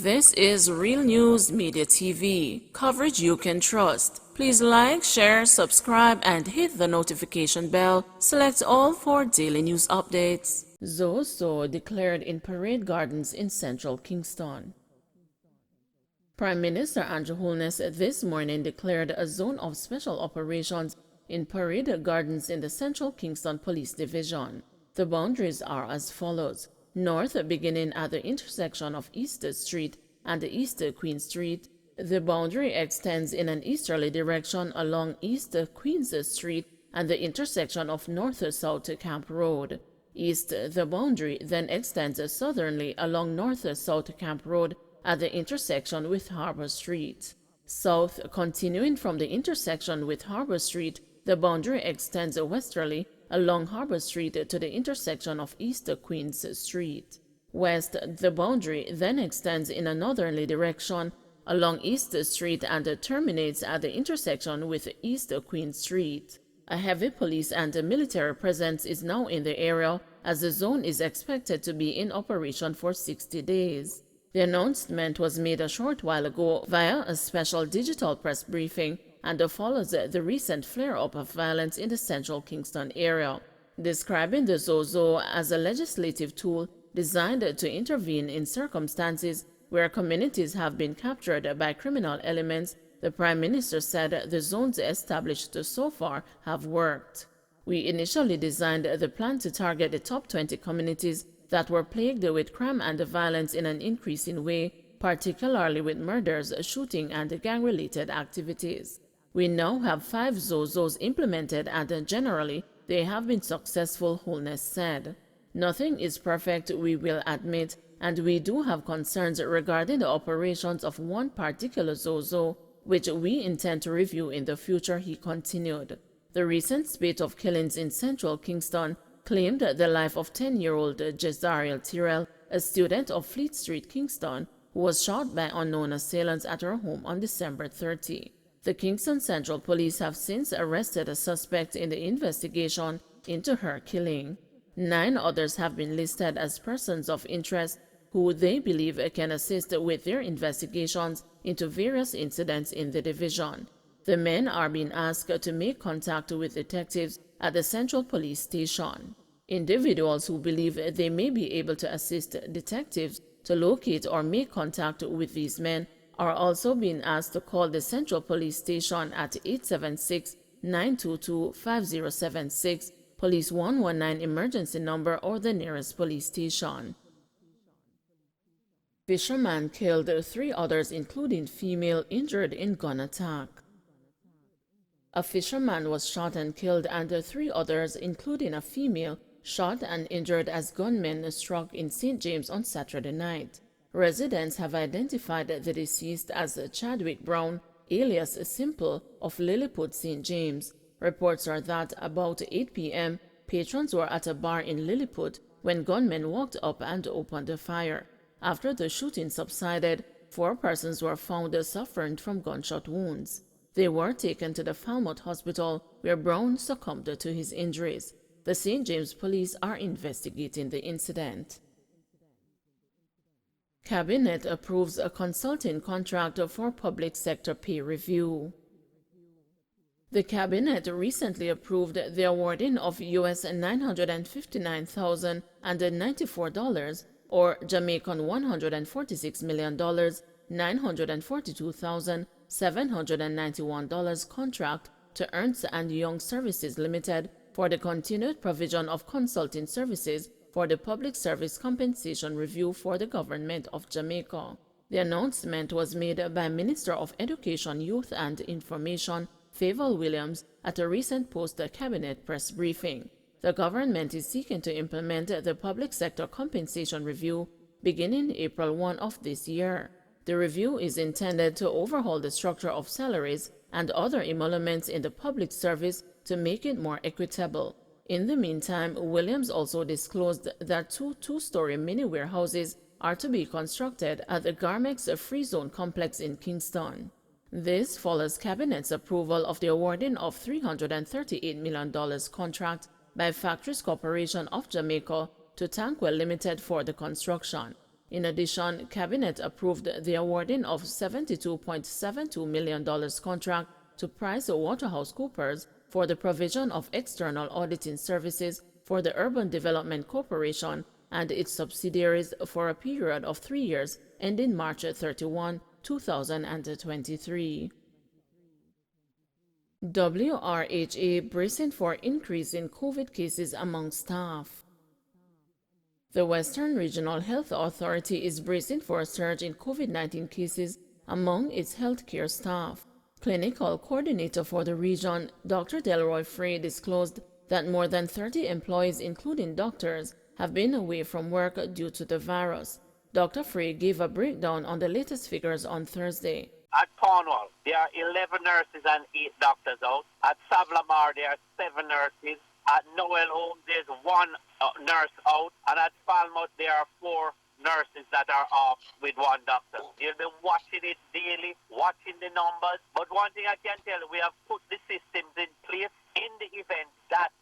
This is Real News Media TV, coverage you can trust. Please like, share, subscribe, and hit the notification bell. Select all for daily news updates. Zozo declared in Parade Gardens in central Kingston. Prime Minister Andrew Holness this morning declared a zone of special operations in Parade Gardens in the Central Kingston Police Division. The boundaries are as follows. North, beginning at the intersection of East Street and East Queen Street. The boundary extends in an easterly direction along East Queens Street and the intersection of North-South Camp Road. East, the boundary then extends southerly along North-South Camp Road at the intersection with Harbour Street. South, continuing from the intersection with Harbour Street, the boundary extends westerly along Harbour Street to the intersection of East Queens Street. West, the boundary then extends in a northerly direction along East Street and terminates at the intersection with East Queen Street. A heavy police and military presence is now in the area as the zone is expected to be in operation for 60 days. The announcement was made a short while ago via a special digital press briefing and follows the recent flare-up of violence in the central Kingston area, describing the Zozo as a legislative tool designed to intervene in circumstances where communities have been captured by criminal elements. The Prime Minister said the zones established so far have worked. We initially designed the plan to target the top 20 communities that were plagued with crime and violence in an increasing way, particularly with murders, shooting, and gang-related activities. We now have 5 Zozos implemented and generally they have been successful, Holness said. Nothing is perfect, we will admit, and we do have concerns regarding the operations of one particular Zozo, which we intend to review in the future, he continued. The recent spate of killings in central Kingston claimed the life of 10-year-old Jezariel Tyrrell, a student of Fleet Street, Kingston, who was shot by unknown assailants at her home on December 30. The Kingston Central Police have since arrested a suspect in the investigation into her killing. 9 others have been listed as persons of interest who they believe can assist with their investigations into various incidents in the division. The men are being asked to make contact with detectives at the Central Police Station. Individuals who believe they may be able to assist detectives to locate or make contact with these men are also being asked to call the Central Police Station at 876-922-5076, Police 119 emergency number, or the nearest police station. Fisherman killed 3 others including female injured in gun attack. A fisherman was shot and killed and 3 others including a female shot and injured as gunmen struck in St. James on Saturday night. Residents have identified the deceased as Chadwick Brown, alias Simple, of Lilliput, St. James. Reports are that about 8 p.m., patrons were at a bar in Lilliput when gunmen walked up and opened a fire. After the shooting subsided, 4 persons were found suffering from gunshot wounds. They were taken to the Falmouth Hospital, where Brown succumbed to his injuries. The St. James Police are investigating the incident. Cabinet approves a consulting contract for public sector pay review. The Cabinet recently approved the awarding of US $959,094 or Jamaican $146 million, $942,791 contract to Ernst & Young Services Limited for the continued provision of consulting services for the Public Service Compensation Review for the Government of Jamaica. The announcement was made by Minister of Education, Youth and Information, Favour Williams, at a recent post-cabinet press briefing. The government is seeking to implement the Public Sector Compensation Review beginning April 1 of this year. The review is intended to overhaul the structure of salaries and other emoluments in the public service to make it more equitable. In the meantime, Williams also disclosed that 2 two-story mini warehouses are to be constructed at the Garmex Free Zone complex in Kingston. This follows Cabinet's approval of the awarding of $338 million contract by Factories Corporation of Jamaica to Tankwell Limited for the construction. In addition, Cabinet approved the awarding of $72.72 million contract to PricewaterhouseCoopers for the provision of external auditing services for the Urban Development Corporation and its subsidiaries for a period of 3 years ending March 31, 2023. WRHA bracing for increase in COVID cases among staff. The Western Regional Health Authority is bracing for a surge in COVID-19 cases among its healthcare staff. Clinical coordinator for the region, Dr. Delroy Frey, disclosed that more than 30 employees, including doctors, have been away from work due to the virus. Dr. Frey gave a breakdown on the latest figures on Thursday. At Cornwall, there are 11 nurses and 8 doctors out. At Savlamar, there are 7 nurses. At Noel Home, there's 1 nurse out. And at Falmouth, there are 4 nurses that are off with 1 doctor. You'll be watching it daily, watching the numbers. But one thing I can tell you, we have put the systems in place in the event that,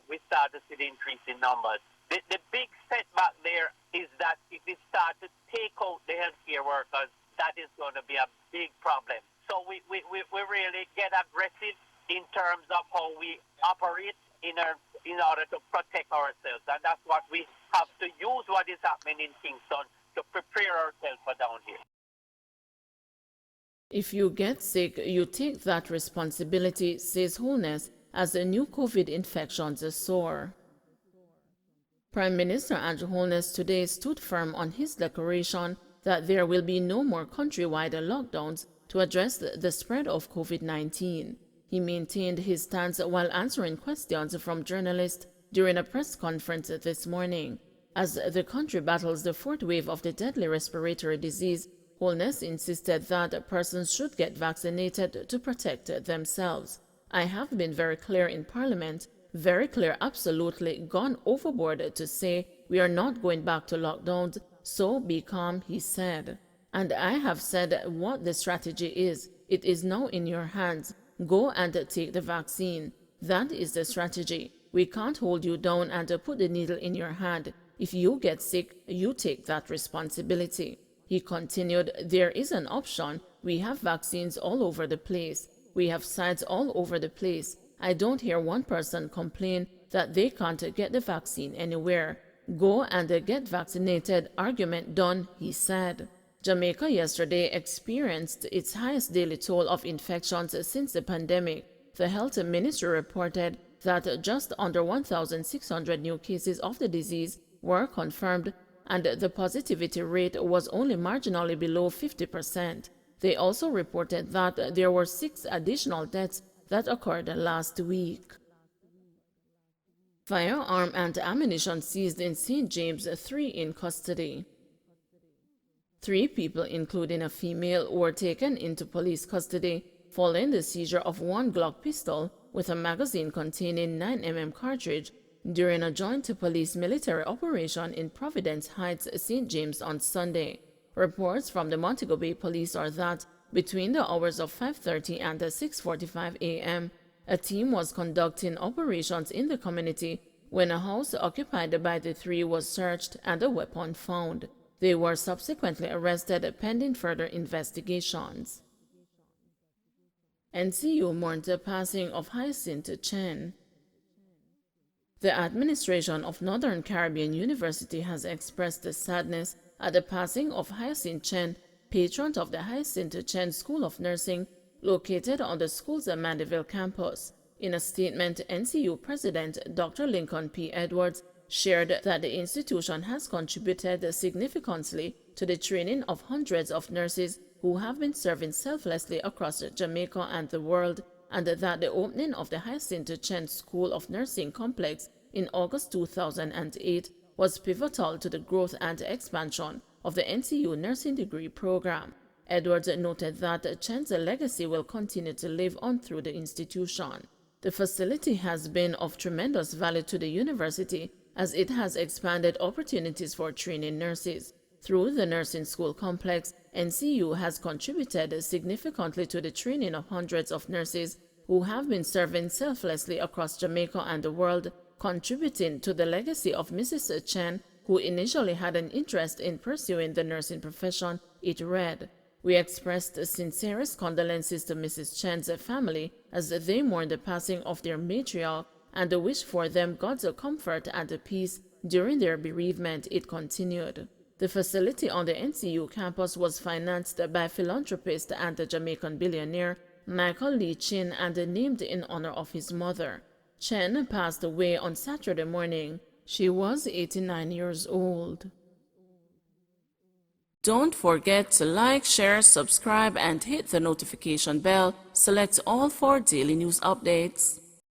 we start to see the increase in numbers. The big setback there is that if we start to take out the healthcare workers, that is going to be a big problem. So we really get aggressive in terms of how we operate in order to protect ourselves. And that's what we have to use what is happening in Kingston to prepare ourselves for down here. If you get sick, you take that responsibility, says Holness, as the new COVID infections soar. Prime Minister Andrew Holness today stood firm on his declaration that there will be no more countrywide lockdowns to address the spread of COVID-19. He maintained his stance while answering questions from journalists during a press conference this morning. As the country battles the 4th wave of the deadly respiratory disease, Holness insisted that persons should get vaccinated to protect themselves. I have been very clear in Parliament, very clear, absolutely gone overboard to say we are not going back to lockdowns, so be calm, he said. And I have said what the strategy is. It is now in your hands. Go and take the vaccine. That is the strategy. We can't hold you down and put the needle in your hand. If you get sick, you take that responsibility. He continued, there is an option. We have vaccines all over the place. We have sites all over the place. I don't hear one person complain that they can't get the vaccine anywhere. Go and get vaccinated, argument done, he said. Jamaica yesterday experienced its highest daily toll of infections since the pandemic. The health ministry reported that just under 1,600 new cases of the disease were confirmed, and the positivity rate was only marginally below 50%. They also reported that there were 6 additional deaths that occurred last week. Firearm and ammunition seized in St. James, 3 in custody. 3 people, including a female, were taken into police custody following the seizure of 1 Glock pistol with a magazine containing 9mm cartridge during a joint police-military operation in Providence Heights, St. James on Sunday. Reports from the Montego Bay Police are that between the hours of 5:30 and 6:45 a.m., a team was conducting operations in the community when a house occupied by the 3 was searched and a weapon found. They were subsequently arrested pending further investigations. NCU mourned the passing of Hyacinth Chen. The administration of Northern Caribbean University has expressed sadness at the passing of Hyacinth Chen, patron of the Hyacinth Chen School of Nursing, located on the school's Mandeville campus. In a statement, NCU President Dr. Lincoln P. Edwards shared that the institution has contributed significantly to the training of hundreds of nurses who have been serving selflessly across Jamaica and the world, and that the opening of the Hyacinth Chen School of Nursing complex in August 2008 was pivotal to the growth and expansion of the NCU nursing degree program. Edwards noted that Chen's legacy will continue to live on through the institution. The facility has been of tremendous value to the university as it has expanded opportunities for training nurses. Through the nursing school complex, NCU has contributed significantly to the training of hundreds of nurses who have been serving selflessly across Jamaica and the world, contributing to the legacy of Mrs. Chen, who initially had an interest in pursuing the nursing profession, it read, "We expressed the sincerest condolences to Mrs. Chen's family as they mourn the passing of their matriarch and wish for them God's comfort and peace during their bereavement," it continued. The facility on the NCU campus was financed by philanthropist and Jamaican billionaire Michael Lee Chen and named in honor of his mother. Chen passed away on Saturday morning. She was 89 years old. Don't forget to like, share, subscribe, and hit the notification bell. Select all for daily news updates.